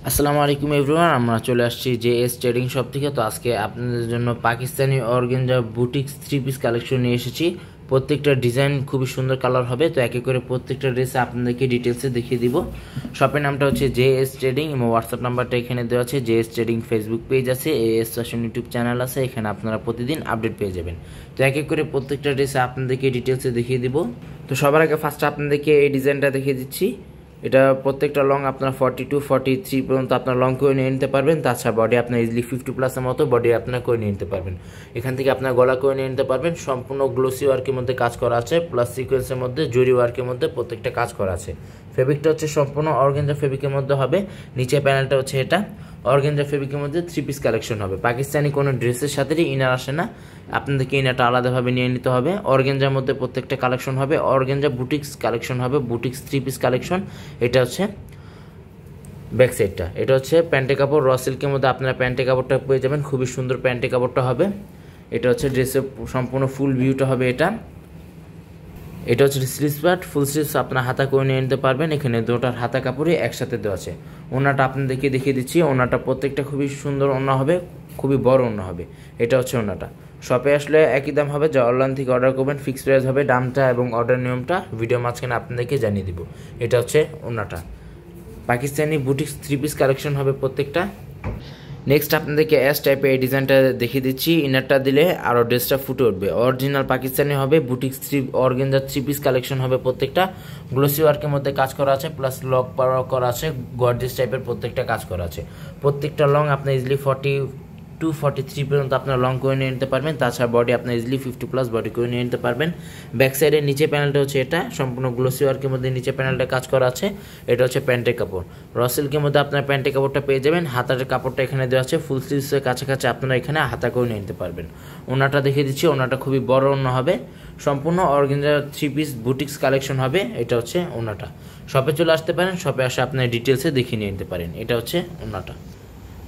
আসসালামু আলাইকুম এভরিওয়ান, আমরা চলে আসছি জেএস ট্রেডিং শপ থেকে। তো আজকে আপনাদের জন্য Pakistani organza boutiques 3 piece collection নিয়ে এসেছি। প্রত্যেকটা ডিজাইন খুবই সুন্দর কালার হবে। তো একে করে প্রত্যেকটা ড্রেসে আপনাদেরকে ডিটেলসে দেখিয়ে দিব। শপের নামটা হচ্ছে জেএস ট্রেডিং এবং হোয়াটসঅ্যাপ নাম্বারটা এখানে দেওয়া আছে। জেএস ট্রেডিং ফেসবুক পেজ আছে, এএস ফ্যাশন ইউটিউব চ্যানেল আছে, এখানে আপনারা প্রতিদিন আপডেট পেয়ে যাবেন। তো এক এক করে প্রত্যেকটা ড্রেসে আপনাদেরকে ডিটেলসে দেখিয়ে দিব। তো সবার আগে ফার্স্টে আপনাদেরকে এই ডিজাইনটা দেখিয়ে দিচ্ছি। এটা প্রত্যেকটা লং আপনার 42 43 পর্যন্ত আপনার লং করে নিয়ে নিতে পারবেন। তাছাড়া বডি আপনার ইজিলি 50+ মতো বডি আপনার করে নিয়ে নিতে পারবেন। এখান থেকে আপনার গলা করে নিয়ে নিতে পারবেন। সম্পূর্ণ গ্লোসি ওয়ার্কের মধ্যে কাজ করা আছে, প্লাস সিকোয়েন্সের মধ্যে জরি ওয়ার্কের মধ্যে প্রত্যেকটা কাজ করা আছে। ফেব্রিকটা হচ্ছে সম্পূর্ণ অর্গানজা ফেব্রিকের মধ্যে হবে। নিচে প্যানেলটা হচ্ছে এটা অর্গানজা ফেব্রিকের মধ্যে 3 পিস কালেকশন হবে। পাকিস্তানি কোনো ড্রেসের সাথেই ইনার আসে না, আপনাদেরকে ইনারটা আলাদাভাবে নিয়ে নিতে হবে। অর্গানজার মধ্যে প্রত্যেকটা কালেকশন হবে, অর্গানজা বুটিক্স কালেকশন হবে, বুটিক্স 3 পিস কালেকশন। এটা হচ্ছে ব্যাক সাইডটা, এটা হচ্ছে প্যান্টে কাপড় র সিল্কের মধ্যে আপনারা প্যান্টে কাপড়টা পেয়ে যাবেন। খুবই সুন্দর প্যান্টে কাপড়টা হবে। এটা হচ্ছে ড্রেসের সম্পূর্ণ ফুল ভিউটা হবে। এটা হচ্ছে স্লিভস পার্ট, ফুল স্লিভস আপনার হাতা করে নিয়ে নিতে পারবেন। এখানে দুটার হাতা কাপড়ই একসাথে দেওয়া আছে। ওনাটা আপনাদেরকে দেখিয়ে দিচ্ছি। ওনাটা প্রত্যেকটা খুবই সুন্দর ওনা হবে, খুবই বড় ওনা হবে। এটা হচ্ছে ওনাটা। শপে আসলে একই দাম হবে, যা অনলাইন থেকে অর্ডার করবেন ফিক্সড প্রাইস হবে। দামটা এবং অর্ডার নিয়মটা ভিডিও মাঝখানে আপনাদেরকে জানিয়ে দিব। এটা হচ্ছে ওনাটা। পাকিস্তানি বুটিক্স 3 পিস কালেকশন হবে প্রত্যেকটা। নেক্সট আপনাদেরকে এস টাইপের এই ডিজাইনটা দেখিয়ে দিচ্ছি। ইনারটা দিলে আরও ড্রেসটা ফুটে উঠবে। অরিজিনাল পাকিস্তানি হবে, বুটিক্স 3 অর্গানজা 3 পিস কালেকশন হবে প্রত্যেকটা। গ্লোসি ওয়ার্কের মধ্যে কাজ করা আছে, প্লাস লক পাওয়ার করা আছে, গর্জিয়াস টাইপের প্রত্যেকটা কাজ করা আছে। প্রত্যেকটা লং আপনার ইজিলি 42 43 পর্যন্ত আপনার লং করে নিয়ে নিতে পারবেন। তাছাড়া বডি আপনার ইজিলি 50+ বডি করে নিয়ে নিতে পারবেন। ব্যাক সাইডের নিচে প্যানেলটা হচ্ছে এটা সম্পূর্ণ গ্লোসি ওয়ার্কের মধ্যে নিচে প্যানেলটা কাজ করা আছে। এটা হচ্ছে প্যান্টের কাপড়, র সিল্কের মধ্যে আপনার প্যান্টের কাপড়টা পেয়ে যাবেন। হাতার কাপড়টা এখানে দেওয়া আছে, ফুল স্লিভসের কাছাকাছি আপনারা এখানে হাতা করে নিয়ে নিতে পারবেন। ওনাটা দেখিয়ে দিচ্ছি। ওনাটা খুবই বড় ওনা হবে, সম্পূর্ণ অর্গানজা 3 পিস বুটিক্স কালেকশন হবে। এটা হচ্ছে ওনাটা। শপে চলে আসতে পারেন, শপে আসে আপনার ডিটেলসে দেখিয়ে নিয়ে নিতে পারেন। এটা হচ্ছে ওনাটা।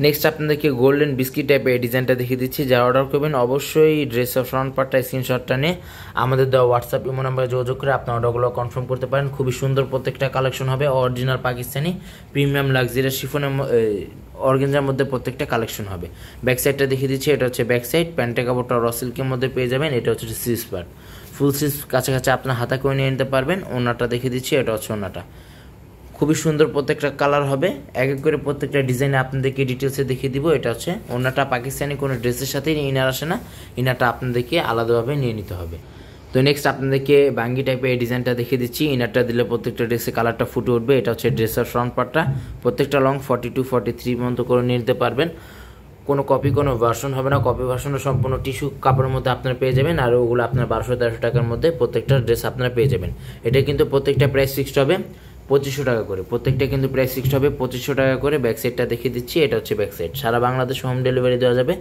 নেক্সট আপনাদেরকে গোল্ডেন বিস্কিট টাইপের এই ডিজাইনটা দেখিয়ে দিচ্ছি। যারা অর্ডার করবেন অবশ্যই ড্রেসের ফ্রন্ট পার্টটা স্ক্রিনশটটা নিয়ে আমাদের দেওয়া হোয়াটসঅ্যাপ ইমো নাম্বারে যোগাযোগ করে আপনার অর্ডারগুলো কনফার্ম করতে পারেন। খুবই সুন্দর প্রত্যেকটা কালেকশন হবে। অরিজিনাল পাকিস্তানি প্রিমিয়াম লাক্সারি শিফনের অর্গানজার মধ্যে প্রত্যেকটা কালেকশন হবে। ব্যাক সাইডটা দেখিয়ে দিচ্ছি। এটা হচ্ছে ব্যাক সাইড, প্যান্টের কাপড়টা র সিল্কের মধ্যে পেয়ে যাবেন। এটা হচ্ছে স্লিভস পার্ট, ফুল স্লিভস কাছাকাছি আপনার হাতা করে নিয়ে নিতে পারবেন। ওনাটা দেখিয়ে দিচ্ছি। এটা হচ্ছে ওনাটা। খুবই সুন্দর প্রত্যেকটা কালার হবে। এক এক করে প্রত্যেকটা ডিজাইনে আপনাদেরকে ডিটেলসে দেখিয়ে দিব। এটা হচ্ছে ওনাটা। পাকিস্তানি কোনো ড্রেসের সাথেই ইনার আসে না, ইনারটা আপনাদেরকে আলাদাভাবে নিয়ে নিতে হবে। তো নেক্সট আপনাদেরকে বাঙ্গি টাইপের এই ডিজাইনটা দেখিয়ে দিচ্ছি। ইনারটা দিলে প্রত্যেকটা ড্রেসে কালারটা ফুটে উঠবে। এটা হচ্ছে ড্রেসের ফ্রন্ট পার্টটা। প্রত্যেকটা লং 42 43 পর্যন্ত করে নিয়ে নিতে পারবেন। কোনো কপি কোনো ভার্সন হবে না। কপি ভার্সনও সম্পূর্ণ টিস্যু কাপড়ের মধ্যে আপনারা পেয়ে যাবেন। আর ওগুলো আপনার 1200-1300 টাকার মধ্যে প্রত্যেকটা ড্রেস আপনারা পেয়ে যাবেন। এটা কিন্তু প্রত্যেকটা প্রাইস ফিক্সড হবে 2500 টাকা করে। প্রত্যেকটা কিন্তু প্রাইস ফিক্সড হবে 2500 টাকা করে। ব্যাক সাইডটা দেখিয়ে দিচ্ছি। এটা হচ্ছে ব্যাক সাইড। সারা বাংলাদেশে হোম ডেলিভারি দেওয়া যাবে।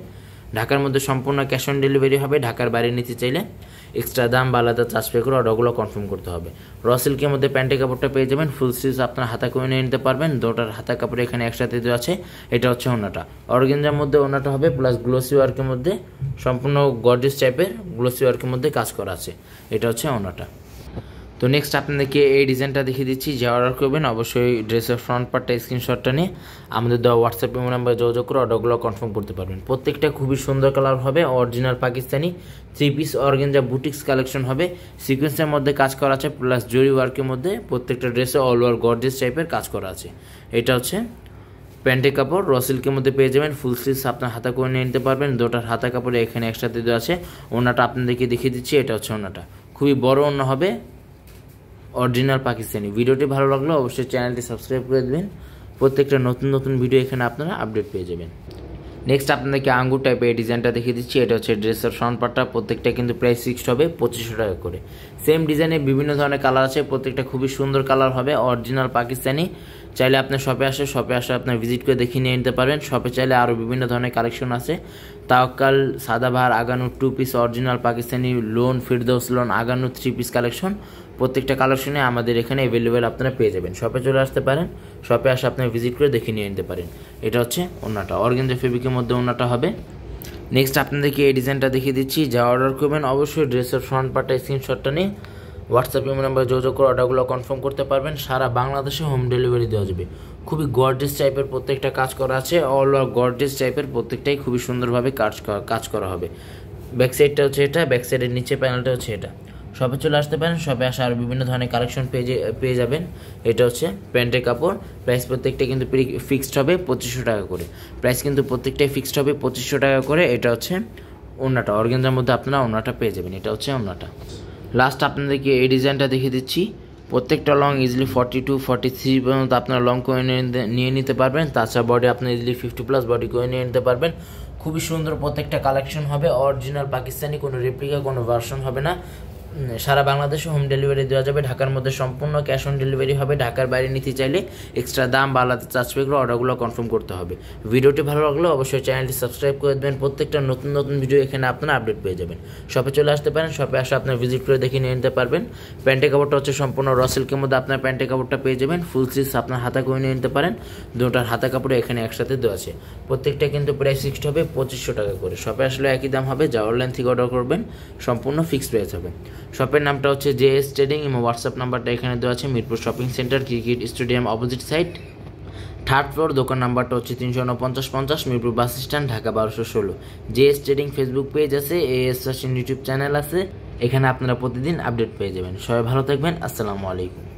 ঢাকার মধ্যে সম্পূর্ণ ক্যাশ অন ডেলিভারি হবে। ঢাকার বাইরে নিতে চাইলে এক্সট্রা দাম বা আলাদা চার্জ পে করে অর্ডারগুলো কনফার্ম করতে হবে। র সিল্কের মধ্যে প্যান্টের কাপড়টা পেয়ে যাবেন। ফুল স্লিভস আপনার হাতা করে নিয়ে নিতে পারবেন। দুটার হাতা কাপড় এখানে একসাথে দেওয়া আছে। এটা হচ্ছে ওনাটা। অর্গানজার মধ্যে ওনাটা হবে, প্লাস গ্লোসি ওয়ার্কের মধ্যে সম্পূর্ণ গর্জিয়াস টাইপের গ্লোসি ওয়ার্কের মধ্যে কাজ করা আছে। এটা হচ্ছে ওনাটা। তো নেক্সট আপনাদেরকে এই ডিজাইনটা দেখিয়ে দিচ্ছি। যে অর্ডার করবেন অবশ্যই ড্রেসের ফ্রন্ট পার্টটা স্ক্রিনশটটা নিয়ে আমাদের দেওয়া হোয়াটসঅ্যাপ ইমো নাম্বারে যোগাযোগ করে অর্ডারগুলো কনফার্ম করতে পারবেন। প্রত্যেকটা খুবই সুন্দর কালার হবে। Original Pakistani 3 piece organza boutiques collection হবে। সিকোয়েন্সের মধ্যে কাজ করা আছে, প্লাস জরি ওয়ার্কের মধ্যে প্রত্যেকটা ড্রেসে অল ওভার গর্জিয়াস টাইপের কাজ করা আছে। এটা হচ্ছে প্যান্টের কাপড়, র সিল্কের মধ্যে পেয়ে যাবেন। ফুল স্লিভস আপনার হাতা করে নিয়ে নিতে পারবেন। দুটার হাতা কাপড়ে এখানে একসাথে দেওয়া আছে। ওনাটা আপনাদেরকে দেখিয়ে দিচ্ছি। এটা হচ্ছে ওনাটা। খুবই বড় ওনা হবে, অরিজিনাল পাকিস্তানি। ভিডিওটি ভালো লাগলে অবশ্যই চ্যানেলটি সাবস্ক্রাইব করে দেবেন। প্রত্যেকটা নতুন নতুন ভিডিও এখানে আপনারা আপডেট পেয়ে যাবেন। নেক্সট আপনাদেরকে আঙ্গুর টাইপের এই ডিজাইনটা দেখিয়ে দিচ্ছি। এটা হচ্ছে ড্রেসের ফ্রন্ট পার্টটা। প্রত্যেকটা কিন্তু প্রাইস ফিক্সড হবে 2500 টাকা করে। সেম ডিজাইনে বিভিন্ন ধরনের কালার আছে। প্রত্যেকটা খুবই সুন্দর কালার হবে, অরিজিনাল পাকিস্তানি। চাইলে আপনার শপে আসে আপনার ভিজিট করে দেখিয়ে নিয়ে নিতে পারবেন। শপে চাইলে আরও বিভিন্ন ধরনের কালেকশন আছে। Tawakkal, Sadabahar, Aghanoor 2 piece original Pakistani, lawn, Firdous lawn, Aghanoor 3 piece collection. প্রত্যেকটা কালেকশনে আমাদের এখানে অ্যাভেলেবেল আপনারা পেয়ে যাবেন। শপে চলে আসতে পারেন, শপে আসে আপনার ভিজিট করে দেখে নিয়ে নিতে পারেন। এটা হচ্ছে ওনাটা। অর্গানজা ফেব্রিকের মধ্যে ওনাটা হবে। নেক্সট আপনাদেরকে এই ডিজাইনটা দেখিয়ে দিচ্ছি। যা অর্ডার করবেন অবশ্যই ড্রেসের ফ্রন্ট পার্টটা স্ক্রিনশটটা নিয়ে হোয়াটসঅ্যাপ ইমো নাম্বারে যোগাযোগ করে অর্ডারগুলো কনফার্ম করতে পারবেন। সারা বাংলাদেশে হোম ডেলিভারি দেওয়া যাবে। খুবই গর্জিয়াস টাইপের প্রত্যেকটা কাজ করা আছে, অল ওভার গর্জিয়াস টাইপের প্রত্যেকটাই খুবই সুন্দরভাবে কাজ করা হবে। ব্যাক সাইডটা হচ্ছে এটা, ব্যাক সাইডের নিচে প্যানেলটা হচ্ছে এটা। শপে চলে আসতে পারেন, শপে আসা আর বিভিন্ন ধরনের কালেকশন পেয়ে যাবেন। এটা হচ্ছে প্যান্টের কাপড়, প্রাইস প্রত্যেকটা কিন্তু ফিক্সড হবে 2500 টাকা করে। প্রাইস কিন্তু প্রত্যেকটাই ফিক্সড হবে 2500 টাকা করে। এটা হচ্ছে ওড়নাটা, অর্গানজার মধ্যে আপনারা ওড়নাটা পেয়ে যাবেন। এটা হচ্ছে ওড়নাটা। লাস্ট আপনাদেরকে এই ডিজাইনটা দেখিয়ে দিচ্ছি। প্রত্যেকটা লং ইজিলি 42-43 পর্যন্ত আপনারা লং করে নিয়ে নিতে পারবেন। তাছাড়া বডি আপনার ইজিলি 50+ বডি করে নিয়ে নিতে পারবেন। খুবই সুন্দর প্রত্যেকটা কালেকশন হবে, অরিজিনাল পাকিস্তানি, কোনো রেপ্লিকা কোনো ভার্সন হবে না। সারা বাংলাদেশে হোম ডেলিভারি দেওয়া যাবে। ঢাকার মধ্যে সম্পূর্ণ ক্যাশ অন ডেলিভারি হবে। ঢাকার বাইরে নিতে চাইলে এক্সট্রা দাম বা আলাদা চার্জ পে করে অর্ডারগুলো কনফার্ম করতে হবে। ভিডিওটি ভালো লাগলে অবশ্যই চ্যানেলটি সাবস্ক্রাইব করে দেবেন। প্রত্যেকটা নতুন নতুন ভিডিও এখানে আপনারা আপডেট পেয়ে যাবেন। শপে চলে আসতে পারেন, শপে আসে আপনার ভিজিট করে দেখে নিয়ে নিতে পারবেন। প্যান্টের কাপড়টা হচ্ছে সম্পূর্ণ র সিল্কের মধ্যে আপনার প্যান্টের কাপড়টা পেয়ে যাবেন। ফুল স্লিভস আপনার হাতা করে নিয়ে নিতে পারেন। দুটার হাতা কাপড়ে এখানে একসাথে দেওয়া আছে। প্রত্যেকটা কিন্তু প্রাইস ফিক্সড হবে 2500 টাকা করে। শপে আসলে একই দাম হবে, যা অনলাইন থেকে অর্ডার করবেন সম্পূর্ণ ফিক্সড প্রাইস হবে। শপের নামটা হচ্ছে JS ট্রেডিং এবং হোয়াটসঅ্যাপ নাম্বারটা এখানে দেওয়া আছে। Mirpur shopping centre, cricket stadium opposite side, 3rd floor. দোকান নাম্বারটা হচ্ছে 349-50, Mirpur bus stand, Dhaka 1216। JS trading Facebook page আছে, AS ফ্যাশন ইউটিউব চ্যানেল আছে। এখানে আপনারা প্রতিদিন আপডেট পেয়ে যাবেন। সবাই ভালো থাকবেন। আসসালামু আলাইকুম।